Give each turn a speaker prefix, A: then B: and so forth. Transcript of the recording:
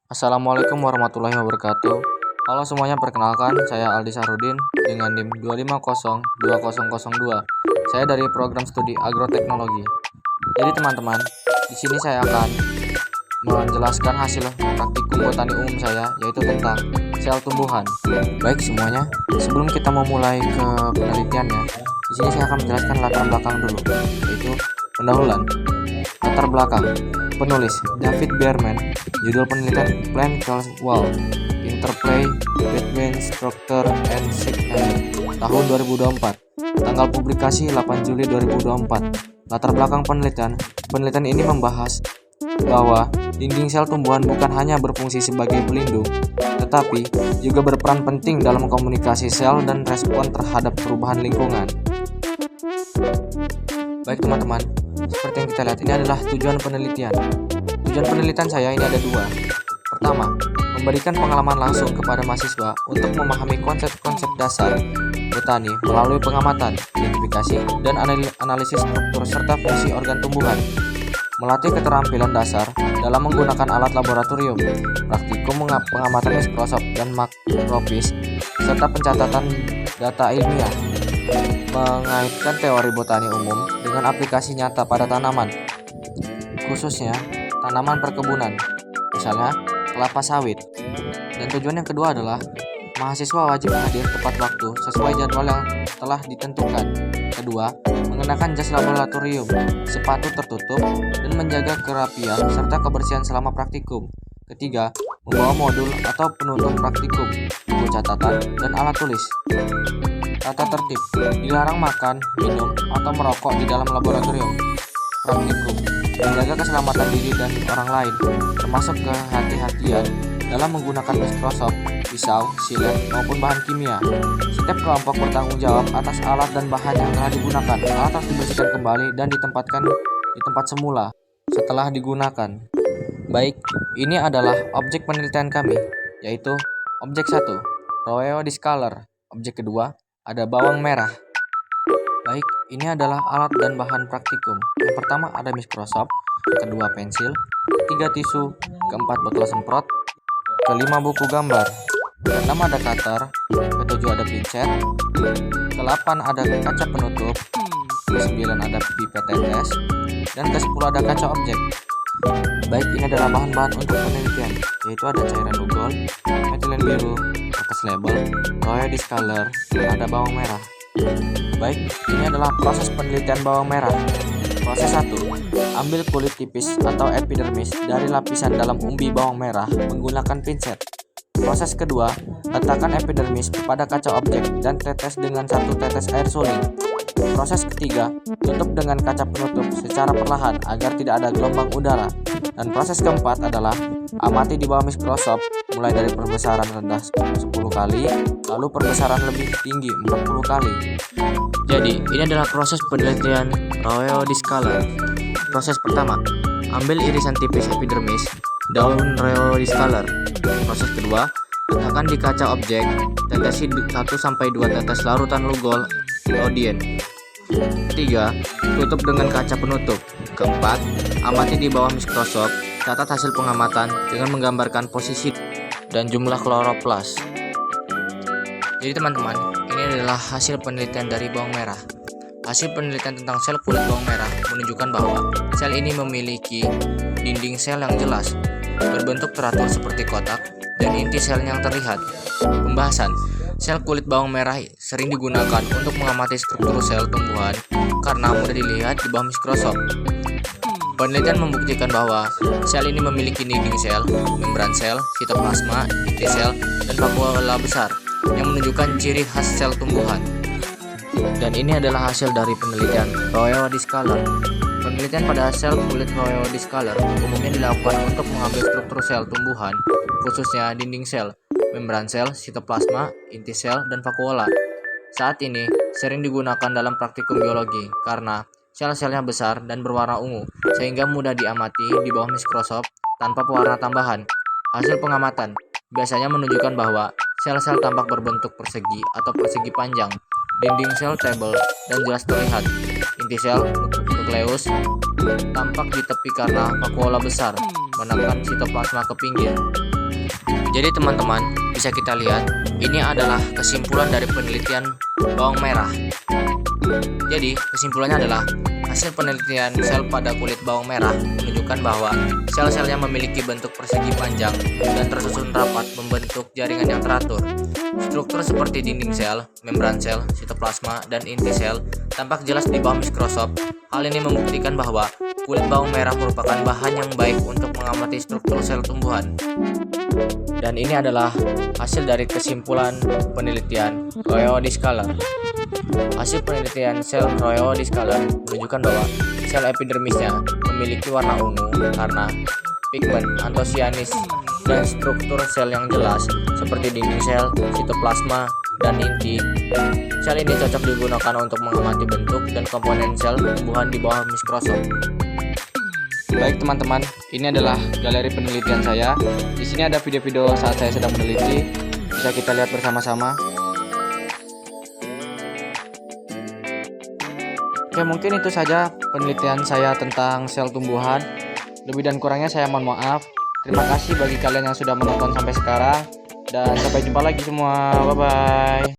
A: Assalamualaikum warahmatullahi wabarakatuh. Halo semuanya, perkenalkan saya Aldi Sahrudin dengan NIM 2502002. Saya dari program studi agroteknologi. Jadi teman-teman, di sini saya akan menjelaskan hasil praktikum botani umum saya, yaitu tentang sel tumbuhan. Baik semuanya, sebelum kita memulai ke penelitiannya, di sini saya akan menjelaskan latar belakang dulu, yaitu pendahuluan. Latar belakang penulis David Behrman, judul penelitian Plant Cells Wall, Interplay Between Structure and Signal, tahun 2024. Tanggal publikasi 8 Juli 2024. Latar belakang penelitian ini membahas bahwa dinding sel tumbuhan bukan hanya berfungsi sebagai pelindung, tetapi juga berperan penting dalam komunikasi sel dan respon terhadap perubahan lingkungan. Baik teman-teman, seperti yang kita lihat, ini adalah tujuan penelitian. Tujuan penelitian saya ini ada dua. Pertama, memberikan pengalaman langsung kepada mahasiswa untuk memahami konsep-konsep dasar botani melalui pengamatan, identifikasi, dan analisis struktur serta fungsi organ tumbuhan. Melatih keterampilan dasar dalam menggunakan alat laboratorium, praktikum pengamatan mikroskop dan makrofis, serta pencatatan data ilmiah. Mengaitkan teori botani umum dengan aplikasi nyata pada tanaman, khususnya tanaman perkebunan, misalnya kelapa sawit. Dan tujuan yang kedua adalah mahasiswa wajib hadir tepat waktu sesuai jadwal yang telah ditentukan. Kedua, mengenakan jas laboratorium, sepatu tertutup, dan menjaga kerapian serta kebersihan selama praktikum. Ketiga, membawa modul atau penutup praktikum, buku catatan, dan alat tulis. Tata tertib, dilarang makan, minum, atau merokok di dalam laboratorium. Praktikum, menjaga keselamatan diri dan orang lain, termasuk kehati-hatian dalam menggunakan mikroskop, pisau, silet, maupun bahan kimia. Setiap kelompok bertanggung jawab atas alat dan bahan yang telah digunakan. Alat harus dibersihkan kembali dan ditempatkan di tempat semula setelah digunakan. Baik, ini adalah objek penelitian kami, yaitu objek 1, Roeo Discolor. Objek kedua, ada bawang merah. Baik, ini adalah alat dan bahan praktikum. Yang pertama ada mikroskop, kedua pensil, ketiga tisu, keempat botol semprot, kelima buku gambar, keenam ada cutter, ketujuh ada pincet, ke-8 ada kaca penutup, ke-9 ada pipet tetes, dan ke-10 ada kaca objek. Baik, ini adalah bahan-bahan untuk penelitian, yaitu ada cairan ugol, metilen biru, kertas label, Roeo Discolor, dan ada bawang merah. Baik, ini adalah proses penelitian bawang merah. Proses 1. Ambil kulit tipis atau epidermis dari lapisan dalam umbi bawang merah menggunakan pinset. Proses kedua, letakkan epidermis pada kaca objek dan tetes dengan 1 tetes air suling. Proses ketiga, tutup dengan kaca penutup secara perlahan agar tidak ada gelombang udara. Dan proses keempat adalah amati di bawah mikroskop mulai dari perbesaran rendah 10 kali, lalu perbesaran lebih tinggi 40 kali. Jadi, ini adalah proses penelitian Roeo Discolor. Proses pertama, ambil irisan tipis epidermis daun Roeo Discolor. Proses kedua, letakkan di kaca objek, tetesi 1-2 tetes larutan lugol Lodien. Ketiga, tutup dengan kaca penutup. Keempat, amati di bawah mikroskop, catat hasil pengamatan dengan menggambarkan posisi dan jumlah kloroplas. Jadi teman-teman, ini adalah hasil penelitian dari bawang merah. Hasil penelitian tentang sel kulit bawang merah menunjukkan bahwa sel ini memiliki dinding sel yang jelas, berbentuk teratur seperti kotak, dan inti sel yang terlihat. Pembahasan, sel kulit bawang merah sering digunakan untuk mengamati struktur sel tumbuhan karena mudah dilihat di bawah mikroskop. Penelitian membuktikan bahwa sel ini memiliki dinding sel, membran sel, sitoplasma, inti sel, dan vakuola besar yang menunjukkan ciri khas sel tumbuhan. Dan ini adalah hasil dari penelitian Roeo Discolor. Penelitian pada sel kulit Roeo Discolor umumnya dilakukan untuk mengambil struktur sel tumbuhan, khususnya dinding sel, membran sel, sitoplasma, inti sel, dan vakuola. Saat ini sering digunakan dalam praktikum biologi karena sel-selnya besar dan berwarna ungu, sehingga mudah diamati di bawah mikroskop tanpa pewarna tambahan. Hasil pengamatan biasanya menunjukkan bahwa sel-sel tampak berbentuk persegi atau persegi panjang, dinding sel tebal dan jelas terlihat. Inti sel nukleus tampak di tepi karena vakuola besar, menekan sitoplasma ke pinggir. Jadi teman-teman, bisa kita lihat, ini adalah kesimpulan dari penelitian bawang merah. Jadi, kesimpulannya adalah hasil penelitian sel pada kulit bawang merah menunjukkan bahwa sel-selnya memiliki bentuk persegi panjang dan tersusun rapat membentuk jaringan yang teratur. Struktur seperti dinding sel, membran sel, sitoplasma, dan inti sel tampak jelas di bawah mikroskop. Hal ini membuktikan bahwa kulit bawang merah merupakan bahan yang baik untuk mengamati struktur sel tumbuhan. Dan ini adalah hasil dari kesimpulan penelitian Royo Discaler. Hasil penelitian sel Royo Discaler menunjukkan bahwa sel epidermisnya memiliki warna ungu karena pigmen antosianis dan struktur sel yang jelas seperti dinding sel, sitoplasma, dan inti. Sel ini cocok digunakan untuk mengamati bentuk dan komponen sel tumbuhan di bawah mikroskop. Baik teman-teman, ini adalah galeri penelitian saya. Di sini ada video-video saat saya sedang meneliti, bisa kita lihat bersama-sama. Oke, mungkin itu saja penelitian saya tentang sel tumbuhan. Lebih dan kurangnya saya mohon maaf. Terima kasih bagi kalian yang sudah menonton sampai sekarang. Dan sampai jumpa lagi semua. Bye-bye.